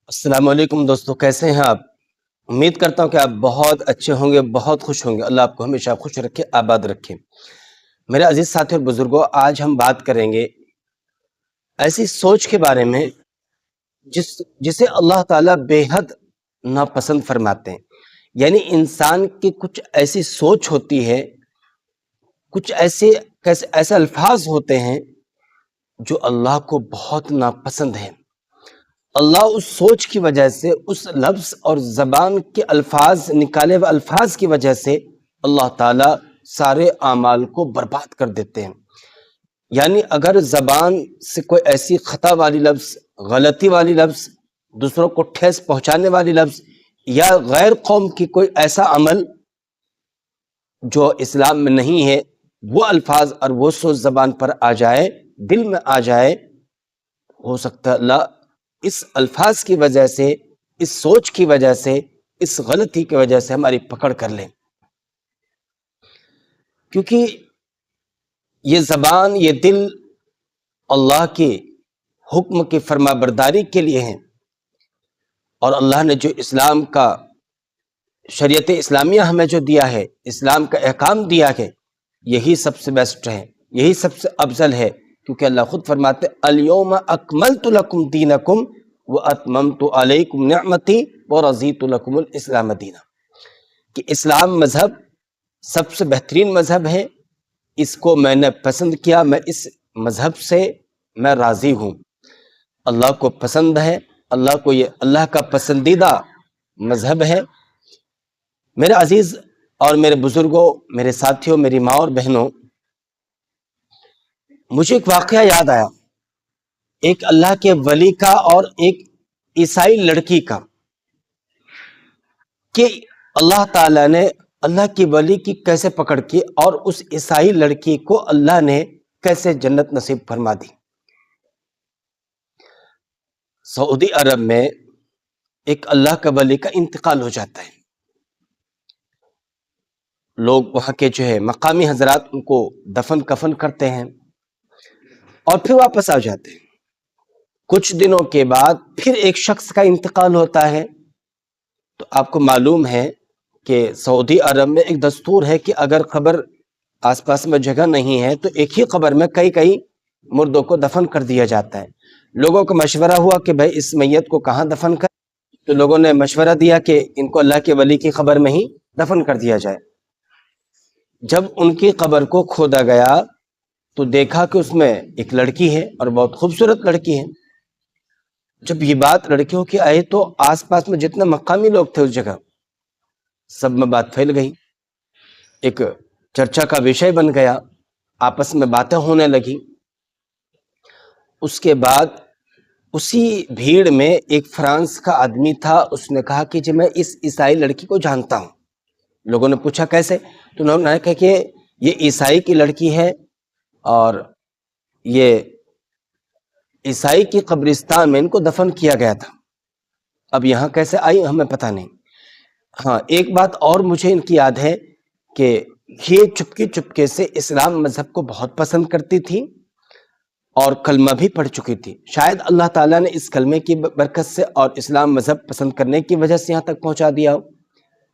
السلام علیکم دوستو، کیسے ہیں آپ؟ امید کرتا ہوں کہ آپ بہت اچھے ہوں گے، بہت خوش ہوں گے۔ اللہ آپ کو ہمیشہ خوش رکھے، آباد رکھے۔ میرے عزیز ساتھی اور بزرگوں، آج ہم بات کریں گے ایسی سوچ کے بارے میں جسے اللہ تعالیٰ بے حد ناپسند فرماتے ہیں۔ یعنی انسان کی کچھ ایسی سوچ ہوتی ہے، کچھ ایسے الفاظ ہوتے ہیں جو اللہ کو بہت ناپسند ہیں۔ اللہ اس سوچ کی وجہ سے، اس لفظ اور زبان کے الفاظ، نکالے ہوئے الفاظ کی وجہ سے اللہ تعالیٰ سارے اعمال کو برباد کر دیتے ہیں۔ یعنی اگر زبان سے کوئی ایسی خطا والی لفظ، غلطی والی لفظ، دوسروں کو ٹھیس پہنچانے والی لفظ، یا غیر قوم کی کوئی ایسا عمل جو اسلام میں نہیں ہے، وہ الفاظ اور وہ سوچ زبان پر آ جائے، دل میں آ جائے، ہو سکتا ہے اللہ اس الفاظ کی وجہ سے، اس سوچ کی وجہ سے، اس غلطی کی وجہ سے ہماری پکڑ کر لیں۔ کیونکہ یہ زبان، یہ دل اللہ کے حکم کی فرما برداری کے لیے ہیں، اور اللہ نے جو اسلام کا، شریعت اسلامیہ ہمیں جو دیا ہے، اسلام کا احکام دیا ہے، یہی سب سے بیسٹ ہے، یہی سب سے افضل ہے۔ کیونکہ اللہ خود فرماتے الیوم اکملت لکم دینکم واتممت علیکم نعمتی ورضیت لکم الاسلام دینا، کہ اسلام مذہب سب سے بہترین مذہب ہے، اس کو میں نے پسند کیا، میں اس مذہب سے میں راضی ہوں۔ اللہ کو پسند ہے، اللہ کو یہ اللہ کا پسندیدہ مذہب ہے۔ میرے عزیز اور میرے بزرگوں، میرے ساتھیوں، میری ماں اور بہنوں، مجھے ایک واقعہ یاد آیا، ایک اللہ کے ولی کا اور ایک عیسائی لڑکی کا، کہ اللہ تعالیٰ نے اللہ کی ولی کی کیسے پکڑ کی اور اس عیسائی لڑکی کو اللہ نے کیسے جنت نصیب فرما دی۔ سعودی عرب میں ایک اللہ کا ولی کا انتقال ہو جاتا ہے، لوگ وہاں کے جو ہے مقامی حضرات ان کو دفن کفن کرتے ہیں اور پھر واپس آ جاتے ہیں۔ کچھ دنوں کے بعد پھر ایک شخص کا انتقال ہوتا ہے۔ تو آپ کو معلوم ہے کہ سعودی عرب میں ایک دستور ہے کہ اگر قبر آس پاس میں جگہ نہیں ہے تو ایک ہی قبر میں کئی مردوں کو دفن کر دیا جاتا ہے۔ لوگوں کو مشورہ ہوا کہ بھائی اس میت کو کہاں دفن کر، تو لوگوں نے مشورہ دیا کہ ان کو اللہ کے ولی کی قبر میں ہی دفن کر دیا جائے۔ جب ان کی قبر کو کھودا گیا تو دیکھا کہ اس میں ایک لڑکی ہے اور بہت خوبصورت لڑکی ہے۔ جب یہ بات لڑکیوں کی آئی تو آس پاس میں جتنے مقامی لوگ تھے اس جگہ، سب میں بات پھیل گئی، ایک چرچا کا وشے بن گیا، آپس میں باتیں ہونے لگی۔ اس کے بعد اسی بھیڑ میں ایک فرانس کا آدمی تھا، اس نے کہا کہ جی میں اس عیسائی لڑکی کو جانتا ہوں۔ لوگوں نے پوچھا کیسے؟ تو انہوں نے کہا کہ یہ عیسائی کی لڑکی ہے اور یہ عیسائی کی قبرستان میں ان کو دفن کیا گیا تھا، اب یہاں کیسے آئی ہمیں پتہ نہیں۔ ہاں ایک بات اور مجھے ان کی یاد ہے کہ یہ چپکے سے اسلام مذہب کو بہت پسند کرتی تھی اور کلمہ بھی پڑھ چکی تھی۔ شاید اللہ تعالیٰ نے اس کلمے کی برکت سے اور اسلام مذہب پسند کرنے کی وجہ سے یہاں تک پہنچا دیا ہو۔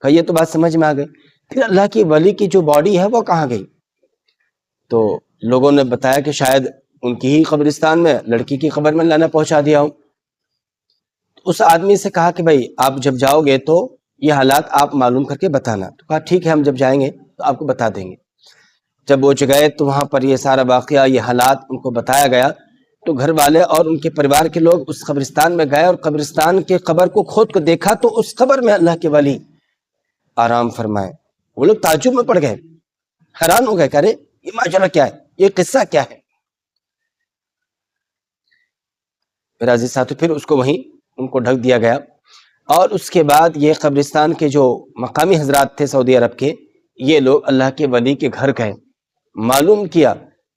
کہ یہ تو بات سمجھ میں آ گئی۔ پھر اللہ کی ولی کی جو باڈی ہے وہ کہاں گئی؟ تو لوگوں نے بتایا کہ شاید ان کی ہی قبرستان میں، لڑکی کی قبر میں اللہ نے پہنچا دیا ہو۔ اس آدمی سے کہا کہ بھائی آپ جب جاؤ گے تو یہ حالات آپ معلوم کر کے بتانا۔ تو کہا ٹھیک ہے، ہم جب جائیں گے تو آپ کو بتا دیں گے۔ جب وہ گئے تو وہاں پر یہ سارا واقعہ، یہ حالات ان کو بتایا گیا، تو گھر والے اور ان کے پریوار کے لوگ اس قبرستان میں گئے اور قبرستان کے قبر کو کھود کر دیکھا تو اس قبر میں اللہ کے ولی آرام فرمائے۔ وہ لوگ تعجب میں پڑ گئے، حیران ہو گئے، کہہ رہے یہ ماجرا کیا ہے، یہ قصہ کیا ہے؟ میرا عزیز ساتھی، پھر اس کو وہیں ان کو ڈھک دیا گیا، اور اس کے بعد یہ قبرستان کے جو مقامی حضرات تھے سعودی عرب کے، یہ لوگ اللہ کے ولی کے گھر گئے، معلوم کیا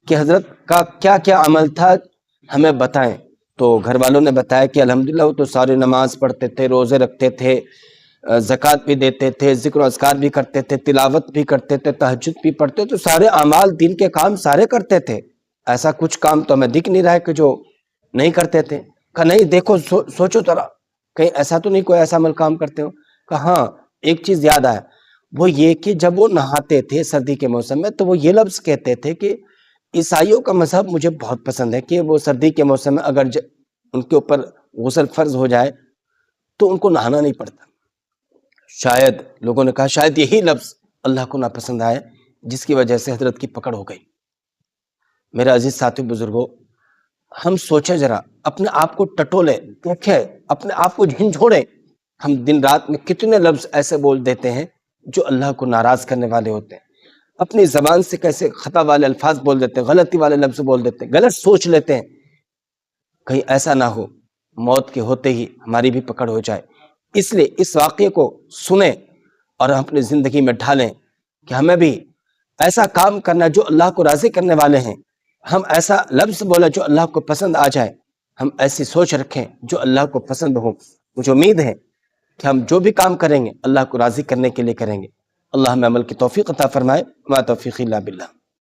کہ حضرت کا کیا کیا عمل تھا، ہمیں بتائیں۔ تو گھر والوں نے بتایا کہ الحمدللہ وہ تو سارے نماز پڑھتے تھے، روزے رکھتے تھے، زکوٰۃ بھی دیتے تھے، ذکر و اذکار بھی کرتے تھے، تلاوت بھی کرتے تھے، تہجد بھی پڑھتے، تو سارے اعمال دین کے کام سارے کرتے تھے، ایسا کچھ کام تو ہمیں دکھ نہیں رہا ہے کہ جو نہیں کرتے تھے۔ کہا نہیں، دیکھو سوچو ذرا، کہیں ایسا تو نہیں کوئی ایسا عمل کام کرتے ہو؟ کہ ہاں ایک چیز یاد آیا، وہ یہ کہ جب وہ نہاتے تھے سردی کے موسم میں تو وہ یہ لفظ کہتے تھے کہ عیسائیوں کا مذہب مجھے بہت پسند ہے کہ وہ سردی کے موسم میں اگر ان کے اوپر غسل فرض ہو جائے تو ان کو نہانا نہیں پڑتا۔ شاید لوگوں نے کہا شاید یہی لفظ اللہ کو ناپسند آئے جس کی وجہ سے حضرت کی پکڑ ہو گئی۔ میرے عزیز ساتھی بزرگوں، ہم سوچیں ذرا، اپنے آپ کو ٹٹولیں، دیکھیں اپنے آپ کو جھنجھوڑیں، ہم دن رات میں کتنے لفظ ایسے بول دیتے ہیں جو اللہ کو ناراض کرنے والے ہوتے ہیں، اپنی زبان سے کیسے خطا والے الفاظ بول دیتے ہیں، غلطی والے لفظ بول دیتے ہیں، غلط سوچ لیتے ہیں۔ کہیں ایسا نہ ہو موت کے ہوتے ہی ہماری بھی پکڑ ہو جائے۔ اس لیے اس واقعے کو سنیں اور ہم اپنی زندگی میں ڈھالیں کہ ہمیں بھی ایسا کام کرنا جو اللہ کو راضی کرنے والے ہیں، ہم ایسا لفظ بولیں جو اللہ کو پسند آ جائے، ہم ایسی سوچ رکھیں جو اللہ کو پسند ہو۔ مجھے امید ہے کہ ہم جو بھی کام کریں گے اللہ کو راضی کرنے کے لیے کریں گے۔ اللہ ہمیں عمل کی توفیق عطا فرمائے۔ ما توفیقی الا باللہ۔